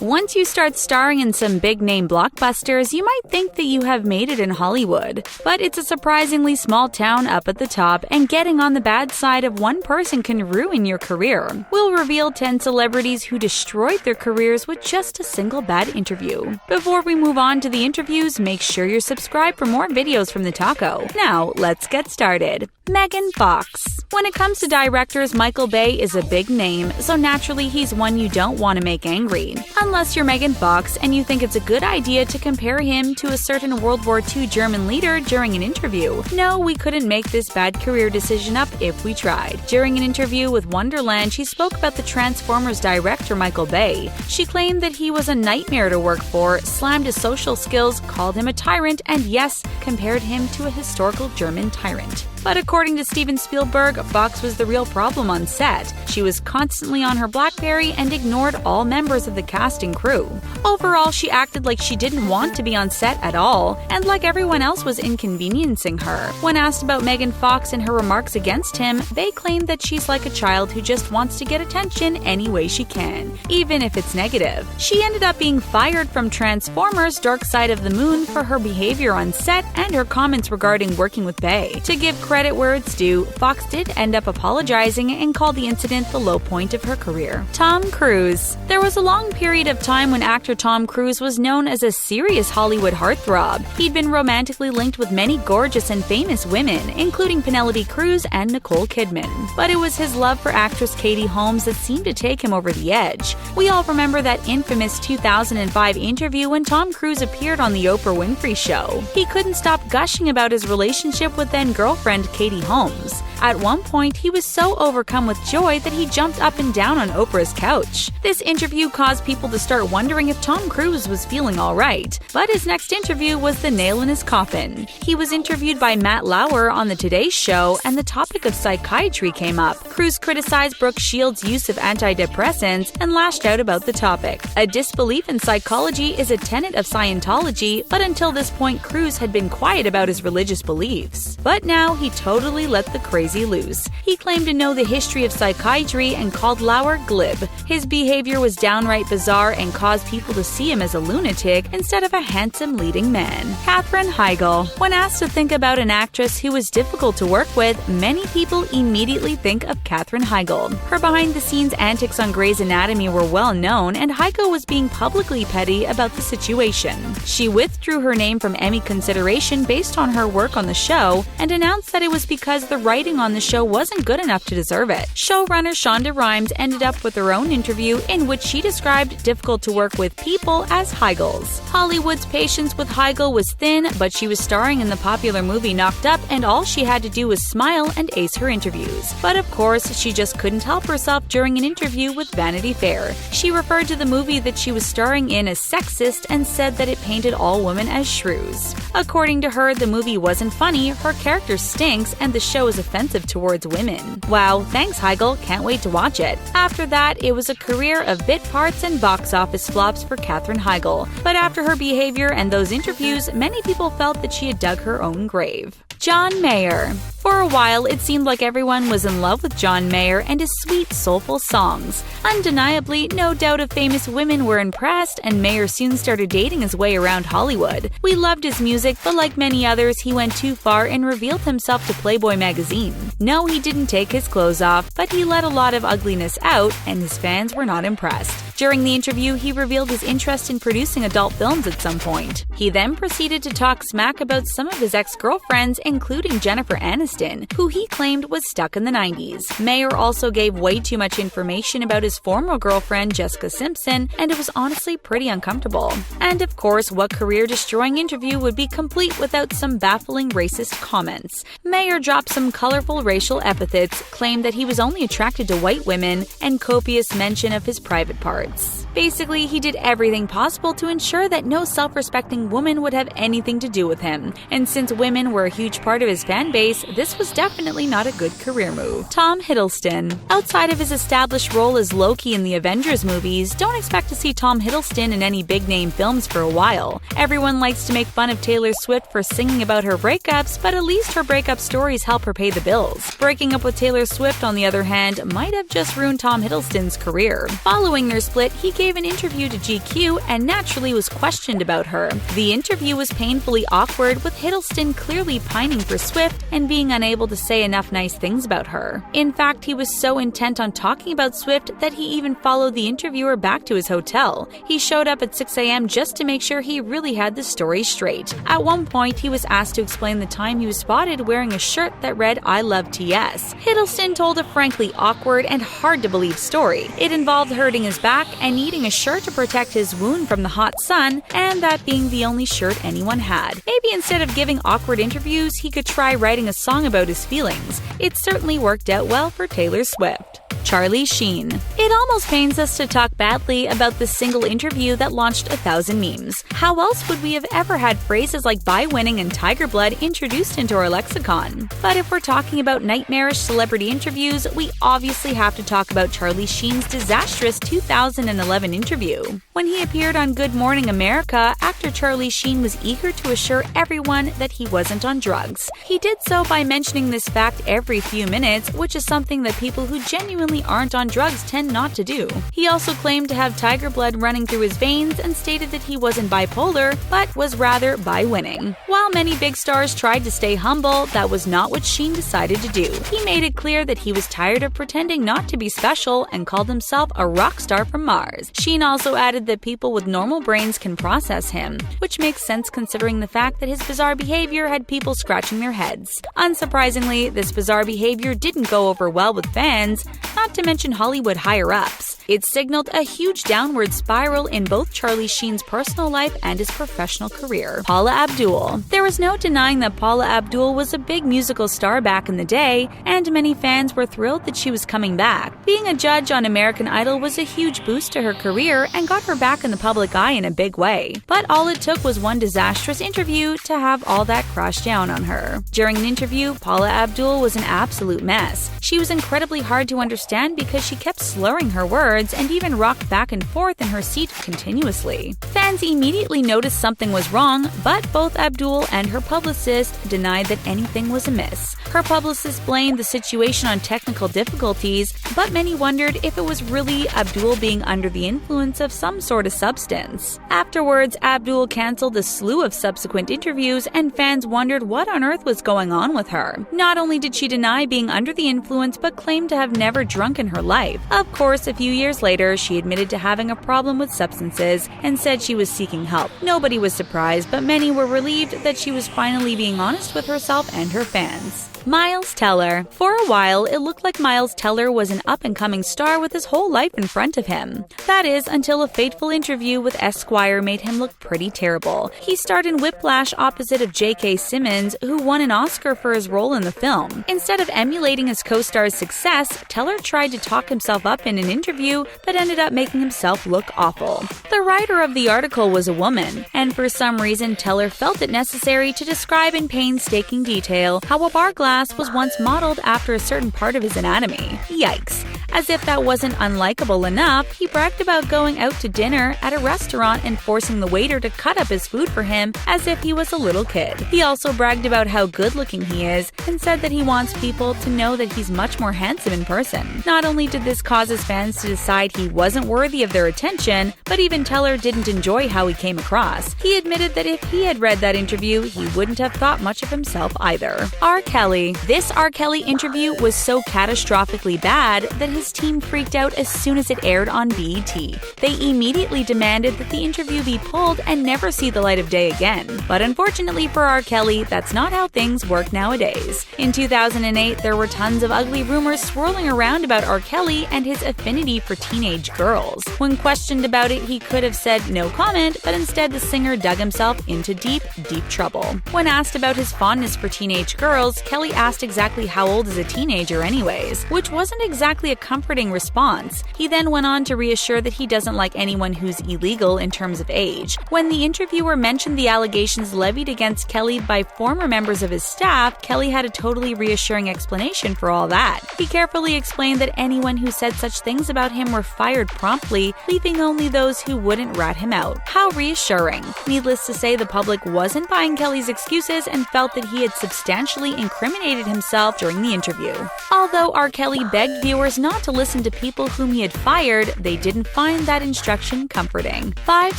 Once you start starring in some big-name blockbusters, you might think that you have made it in Hollywood. But it's a surprisingly small town up at the top, and getting on the bad side of one person can ruin your career. We'll reveal 10 celebrities who destroyed their careers with just a single bad interview. Before we move on to the interviews, make sure you're subscribed for more videos from the taco. Now, let's get started. Megan Fox. When it comes to directors, Michael Bay is a big name, so naturally he's one you don't want to make angry. Unless you're Megan Fox and you think it's a good idea to compare him to a certain World War II German leader during an interview. No, we couldn't make this bad career decision up if we tried. During an interview with Wonderland, she spoke about the Transformers director Michael Bay. She claimed that he was a nightmare to work for, slammed his social skills, called him a tyrant, and yes, compared him to a historical German tyrant. But according to Steven Spielberg, Fox was the real problem on set. She was constantly on her BlackBerry and ignored all members of the cast and crew. Overall, she acted like she didn't want to be on set at all, and like everyone else was inconveniencing her. When asked about Megan Fox and her remarks against him, Bay claimed that she's like a child who just wants to get attention any way she can, even if it's negative. She ended up being fired from Transformers: Dark Side of the Moon for her behavior on set and her comments regarding working with Bay. To give credit where it's due, Fox did end up apologizing and called the incident the low point of her career. Tom Cruise. There was a long period of time when actor Tom Cruise was known as a serious Hollywood heartthrob. He'd been romantically linked with many gorgeous and famous women, including Penelope Cruz and Nicole Kidman. But it was his love for actress Katie Holmes that seemed to take him over the edge. We all remember that infamous 2005 interview when Tom Cruise appeared on The Oprah Winfrey Show. He couldn't stop gushing about his relationship with then-girlfriend Katie Holmes. At one point, he was so overcome with joy that he jumped up and down on Oprah's couch. This interview caused people to start wondering if Tom Cruise was feeling alright. But his next interview was the nail in his coffin. He was interviewed by Matt Lauer on the Today Show, and the topic of psychiatry came up. Cruise criticized Brooke Shields' use of antidepressants and lashed out about the topic. A disbelief in psychology is a tenet of Scientology, but until this point, Cruise had been quiet about his religious beliefs. But now he totally let the crazy loose. He claimed to know the history of psychiatry and called Lauer glib. His behavior was downright bizarre and caused people to see him as a lunatic instead of a handsome leading man. Katherine Heigl. When asked to think about an actress who was difficult to work with, many people immediately think of Katherine Heigl. Her behind-the-scenes antics on Grey's Anatomy were well known, and Heigl was being publicly petty about the situation. She withdrew her name from Emmy consideration based on her work on the show and announced that it was because the writing on the show wasn't good enough to deserve it. Showrunner Shonda Rhimes ended up with her own interview in which she described difficult to work with people as Heigl's. Hollywood's patience with Heigl was thin, but she was starring in the popular movie Knocked Up, and all she had to do was smile and ace her interviews. But of course, she just couldn't help herself during an interview with Vanity Fair. She referred to the movie that she was starring in as sexist and said that it painted all women as shrews. According to her, the movie wasn't funny, her character stinks, and the show is offensive towards women. Wow, thanks Heigl, can't wait to watch it. After that, it was a career of bit parts and box office flops for Katherine Heigl. But after her behavior and those interviews, many people felt that she had dug her own grave. John Mayer. For a while, it seemed like everyone was in love with John Mayer and his sweet, soulful songs. Undeniably, no doubt of famous women were impressed, and Mayer soon started dating his way around Hollywood. We loved his music, but like many others, he went too far and revealed himself to Playboy magazine. No, he didn't take his clothes off, but he let a lot of ugliness out, and his fans were not impressed. During the interview, he revealed his interest in producing adult films at some point. He then proceeded to talk smack about some of his ex-girlfriends, including Jennifer Aniston, who he claimed was stuck in the 90s. Mayer also gave way too much information about his former girlfriend, Jessica Simpson, and it was honestly pretty uncomfortable. And of course, what career-destroying interview would be complete without some baffling racist comments? Mayer dropped some colorful racial epithets, claimed that he was only attracted to white women, and copious mention of his private parts. Basically, he did everything possible to ensure that no self-respecting woman would have anything to do with him. And since women were a huge part of his fan base, this was definitely not a good career move. Tom Hiddleston. Outside of his established role as Loki in the Avengers movies, don't expect to see Tom Hiddleston in any big-name films for a while. Everyone likes to make fun of Taylor Swift for singing about her breakups, but at least her breakup stories help her pay the bills. Breaking up with Taylor Swift, on the other hand, might have just ruined Tom Hiddleston's career. Following their split, he gave an interview to GQ and naturally was questioned about her. The interview was painfully awkward, with Hiddleston clearly pining for Swift and being unable to say enough nice things about her. In fact, he was so intent on talking about Swift that he even followed the interviewer back to his hotel. He showed up at 6 a.m. just to make sure he really had the story straight. At one point, he was asked to explain the time he was spotted wearing a shirt that read "I love TS." Hiddleston told a frankly awkward and hard-to-believe story. It involved hurting his back and needing a shirt to protect his wound from the hot sun, and that being the only shirt anyone had. Maybe instead of giving awkward interviews, he could try writing a song about his feelings. It certainly worked out well for Taylor Swift. Charlie Sheen. It almost pains us to talk badly about the single interview that launched 1,000 memes. How else would we have ever had phrases like "by winning" and "tiger blood" introduced into our lexicon? But if we're talking about nightmarish celebrity interviews, we obviously have to talk about Charlie Sheen's disastrous 2011 interview. When he appeared on Good Morning America, actor Charlie Sheen was eager to assure everyone that he wasn't on drugs. He did so by mentioning this fact every few minutes, which is something that people who genuinely aren't on drugs tend not to do. He also claimed to have tiger blood running through his veins and stated that he wasn't bipolar, but was rather by winning. While many big stars tried to stay humble, that was not what Sheen decided to do. He made it clear that he was tired of pretending not to be special and called himself a rock star from Mars. Sheen also added that people with normal brains can process him, which makes sense considering the fact that his bizarre behavior had people scratching their heads. Unsurprisingly, this bizarre behavior didn't go over well with fans, not to mention Hollywood higher-ups. It signaled a huge downward spiral in both Charlie Sheen's personal life and his professional career. PAULA ABDUL. There was no denying that PAULA ABDUL was a big musical star back in the day, and many fans were thrilled that she was coming back. Being a judge on American Idol was a huge boost to her career and got her back in the public eye in a big way. But all it took was one disastrous interview to have all that crash down on her. During an interview, PAULA ABDUL was an absolute mess. She was incredibly hard to understand because she kept slurring her words and even rocked back and forth in her seat continuously. Fans immediately noticed something was wrong, but both ABDUL and her publicist denied that anything was amiss. Her publicist blamed the situation on technical difficulties, but many wondered if it was really ABDUL being under the influence of some sort of substance. Afterwards, ABDUL canceled a slew of subsequent interviews, and fans wondered what on earth was going on with her. Not only did she deny being under the influence, but claimed to have never drunk in her life. Of course, a few years later, she admitted to having a problem with substances and said she was seeking help. Nobody was surprised, but many were relieved that she was finally being honest with herself and her fans. Miles Teller. For a while, it looked like Miles Teller was an up-and-coming star with his whole life in front of him. That is, until a fateful interview with Esquire made him look pretty terrible. He starred in Whiplash opposite of J.K. Simmons, who won an Oscar for his role in the film. Instead of emulating his co-star's success, Teller tried to talk himself up in an interview, but ended up making himself look awful. The writer of the article was a woman, and for some reason Teller felt it necessary to describe in painstaking detail how a bar glass was once modeled after a certain part of his anatomy. Yikes. As if that wasn't unlikable enough, he bragged about going out to dinner at a restaurant and forcing the waiter to cut up his food for him as if he was a little kid. He also bragged about how good-looking he is and said that he wants people to know that he's much more handsome in person. Not only did this cause his fans to decide he wasn't worthy of their attention, but even Teller didn't enjoy how he came across. He admitted that if he had read that interview, he wouldn't have thought much of himself either. R. Kelly. This R. Kelly interview was so catastrophically bad that his team freaked out as soon as it aired on BET. They immediately demanded that the interview be pulled and never see the light of day again. But unfortunately for R. Kelly, that's not how things work nowadays. In 2008, there were tons of ugly rumors swirling around about R. Kelly and his affinity for teenage girls. When questioned about it, he could have said no comment, but instead the singer dug himself into deep, deep trouble. When asked about his fondness for teenage girls, Kelly asked exactly how old is a teenager anyways, which wasn't exactly a comforting response. He then went on to reassure that he doesn't like anyone who's illegal in terms of age. When the interviewer mentioned the allegations levied against Kelly by former members of his staff, Kelly had a totally reassuring explanation for all that. He carefully explained that anyone who said such things about him were fired promptly, leaving only those who wouldn't rat him out. How reassuring. Needless to say, the public wasn't buying Kelly's excuses and felt that he had substantially incriminated himself during the interview. Although R. Kelly begged viewers not not to listen to people whom he had fired, they didn't find that instruction comforting. 5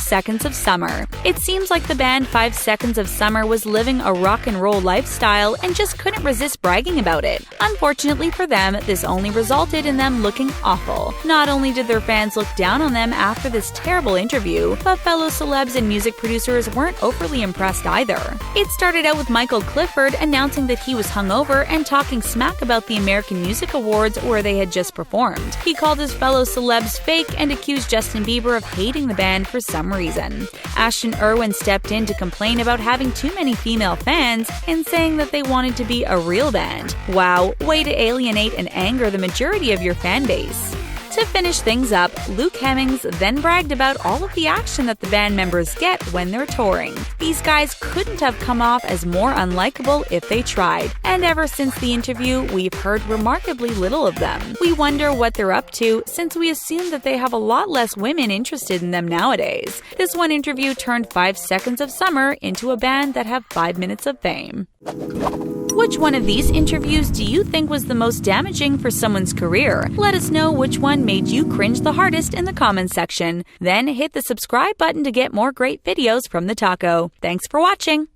Seconds of Summer. It seems like the band 5 Seconds of Summer was living a rock and roll lifestyle and just couldn't resist bragging about it. Unfortunately for them, this only resulted in them looking awful. Not only did their fans look down on them after this terrible interview, but fellow celebs and music producers weren't overly impressed either. It started out with Michael Clifford announcing that he was hungover and talking smack about the American Music Awards where they had just performed. He called his fellow celebs fake and accused Justin Bieber of hating the band for some reason. Ashton Irwin stepped in to complain about having too many female fans and saying that they wanted to be a real band. Wow, way to alienate and anger the majority of your fan base. To finish things up, Luke Hemmings then bragged about all of the action that the band members get when they're touring. These guys couldn't have come off as more unlikable if they tried, and ever since the interview, we've heard remarkably little of them. We wonder what they're up to, since we assume that they have a lot less women interested in them nowadays. This one interview turned 5 Seconds of Summer into a band that have 5 minutes of fame. Which one of these interviews do you think was the most damaging for someone's career? Let us know which one made you cringe the hardest in the comments section. Then hit the subscribe button to get more great videos from the Taco. Thanks for watching!